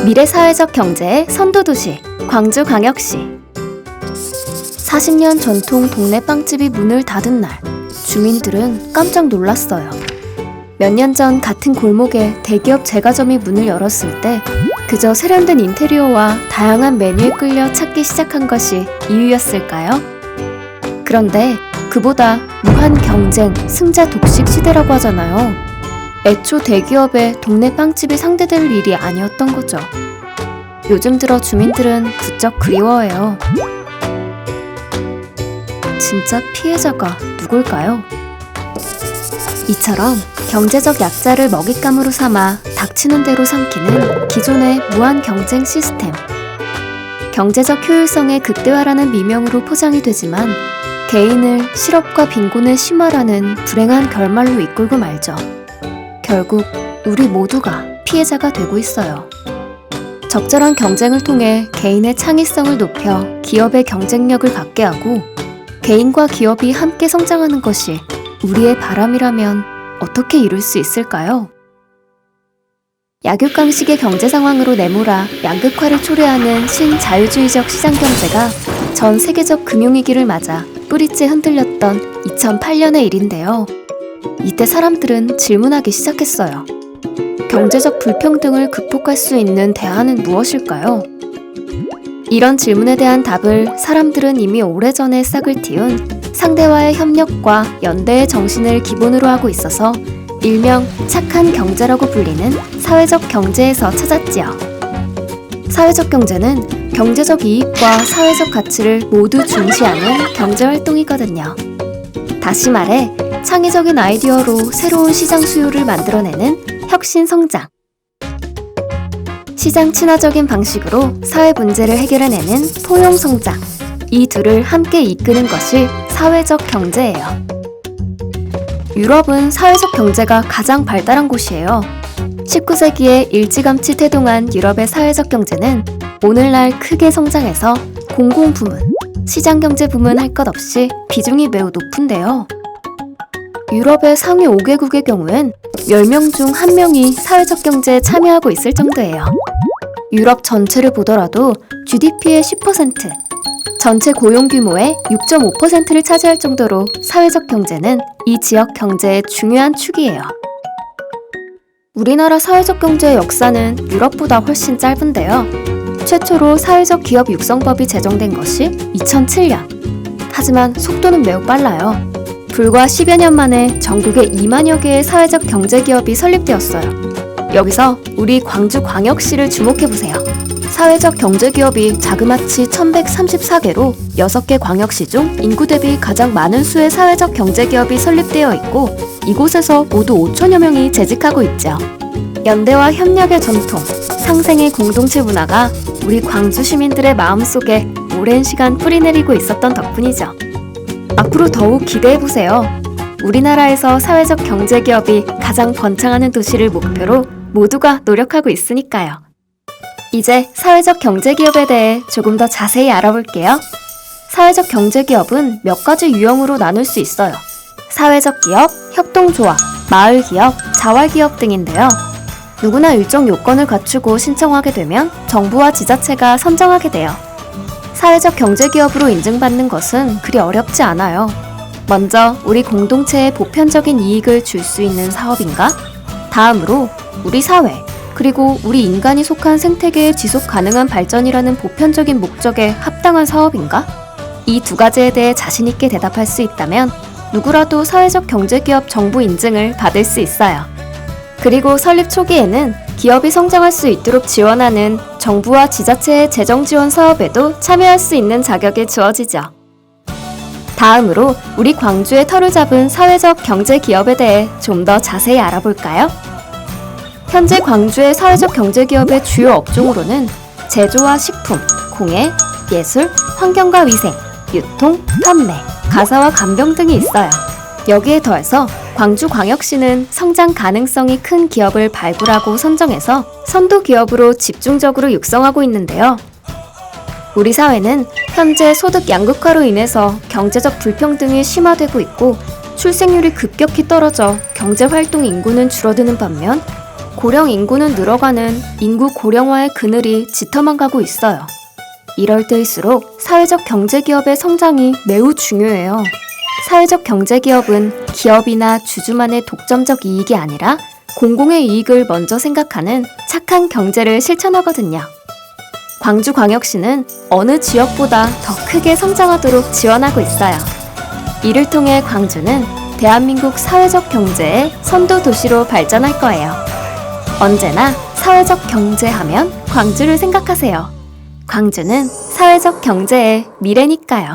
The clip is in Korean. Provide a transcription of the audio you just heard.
미래사회적 경제의 선도도시 광주광역시. 40년 전통 동네 빵집이 문을 닫은 날, 주민들은 깜짝 놀랐어요. 몇 년 전 같은 골목에 대기업 제과점이 문을 열었을 때 그저 세련된 인테리어와 다양한 메뉴에 끌려 찾기 시작한 것이 이유였을까요? 그런데 그보다 무한 경쟁, 승자 독식 시대라고 하잖아요. 애초 대기업의 동네 빵집이 상대될 일이 아니었던 거죠. 요즘 들어 주민들은 부쩍 그리워해요. 진짜 피해자가 누굴까요? 이처럼 경제적 약자를 먹잇감으로 삼아 닥치는 대로 삼키는 기존의 무한 경쟁 시스템. 경제적 효율성의 극대화라는 미명으로 포장이 되지만 개인을 실업과 빈곤의 심화라는 불행한 결말로 이끌고 말죠. 결국 우리 모두가 피해자가 되고 있어요. 적절한 경쟁을 통해 개인의 창의성을 높여 기업의 경쟁력을 갖게 하고 개인과 기업이 함께 성장하는 것이 우리의 바람이라면 어떻게 이룰 수 있을까요? 약육강식의 경제 상황으로 내몰아 양극화를 초래하는 신자유주의적 시장경제가 전 세계적 금융위기를 맞아 뿌리째 흔들렸던 2008년의 일인데요. 이때 사람들은 질문하기 시작했어요. 경제적 불평등을 극복할 수 있는 대안은 무엇일까요? 이런 질문에 대한 답을 사람들은 이미 오래전에 싹을 틔운 상대와의 협력과 연대의 정신을 기본으로 하고 있어서 일명 착한 경제라고 불리는 사회적 경제에서 찾았지요. 사회적 경제는 경제적 이익과 사회적 가치를 모두 중시하는 경제활동이거든요. 다시 말해 창의적인 아이디어로 새로운 시장 수요를 만들어내는 혁신 성장. 시장 친화적인 방식으로 사회 문제를 해결해내는 포용 성장. 이 둘을 함께 이끄는 것이 사회적 경제예요. 유럽은 사회적 경제가 가장 발달한 곳이에요. 19세기에 일찌감치 태동한 유럽의 사회적 경제는 오늘날 크게 성장해서 공공부문, 시장경제 부문 할 것 없이 비중이 매우 높은데요. 유럽의 상위 5개국의 경우엔 10명 중 1명이 사회적 경제에 참여하고 있을 정도예요. 유럽 전체를 보더라도 GDP의 10%, 전체 고용 규모의 6.5%를 차지할 정도로 사회적 경제는 이 지역 경제의 중요한 축이에요. 우리나라 사회적 경제의 역사는 유럽보다 훨씬 짧은데요. 최초로 사회적 기업 육성법이 제정된 것이 2007년. 하지만 속도는 매우 빨라요. 불과 10여 년 만에 전국에 2만여 개의 사회적 경제기업이 설립되었어요. 여기서 우리 광주광역시를 주목해보세요. 사회적 경제기업이 자그마치 1134개로 6개 광역시 중 인구 대비 가장 많은 수의 사회적 경제기업이 설립되어 있고 이곳에서 모두 5천여 명이 재직하고 있죠. 연대와 협력의 전통, 상생의 공동체 문화가 우리 광주 시민들의 마음속에 오랜 시간 뿌리내리고 있었던 덕분이죠. 앞으로 더욱 기대해보세요. 우리나라에서 사회적 경제기업이 가장 번창하는 도시를 목표로 모두가 노력하고 있으니까요. 이제 사회적 경제기업에 대해 조금 더 자세히 알아볼게요. 사회적 경제기업은 몇 가지 유형으로 나눌 수 있어요. 사회적 기업, 협동조합, 마을기업, 자활기업 등인데요. 누구나 일정 요건을 갖추고 신청하게 되면 정부와 지자체가 선정하게 돼요. 사회적 경제기업으로 인증받는 것은 그리 어렵지 않아요. 먼저 우리 공동체에 보편적인 이익을 줄 수 있는 사업인가? 다음으로 우리 사회, 그리고 우리 인간이 속한 생태계의 지속 가능한 발전이라는 보편적인 목적에 합당한 사업인가? 이 두 가지에 대해 자신 있게 대답할 수 있다면 누구라도 사회적 경제기업 정부 인증을 받을 수 있어요. 그리고 설립 초기에는 기업이 성장할 수 있도록 지원하는 정부와 지자체의 재정 지원 사업에도 참여할 수 있는 자격이 주어지죠. 다음으로 우리 광주의 터를 잡은 사회적 경제 기업에 대해 좀 더 자세히 알아볼까요? 현재 광주의 사회적 경제 기업의 주요 업종으로는 제조와 식품, 공예, 예술, 환경과 위생, 유통, 판매, 가사와 간병 등이 있어요. 여기에 더해서 광주광역시는 성장 가능성이 큰 기업을 발굴하고 선정해서 선도 기업으로 집중적으로 육성하고 있는데요. 우리 사회는 현재 소득 양극화로 인해서 경제적 불평등이 심화되고 있고 출생률이 급격히 떨어져 경제활동 인구는 줄어드는 반면 고령 인구는 늘어가는 인구 고령화의 그늘이 짙어만 가고 있어요. 이럴 때일수록 사회적 경제기업의 성장이 매우 중요해요. 사회적 경제기업은 기업이나 주주만의 독점적 이익이 아니라 공공의 이익을 먼저 생각하는 착한 경제를 실천하거든요. 광주광역시는 어느 지역보다 더 크게 성장하도록 지원하고 있어요. 이를 통해 광주는 대한민국 사회적 경제의 선도 도시로 발전할 거예요. 언제나 사회적 경제하면 광주를 생각하세요. 광주는 사회적 경제의 미래니까요.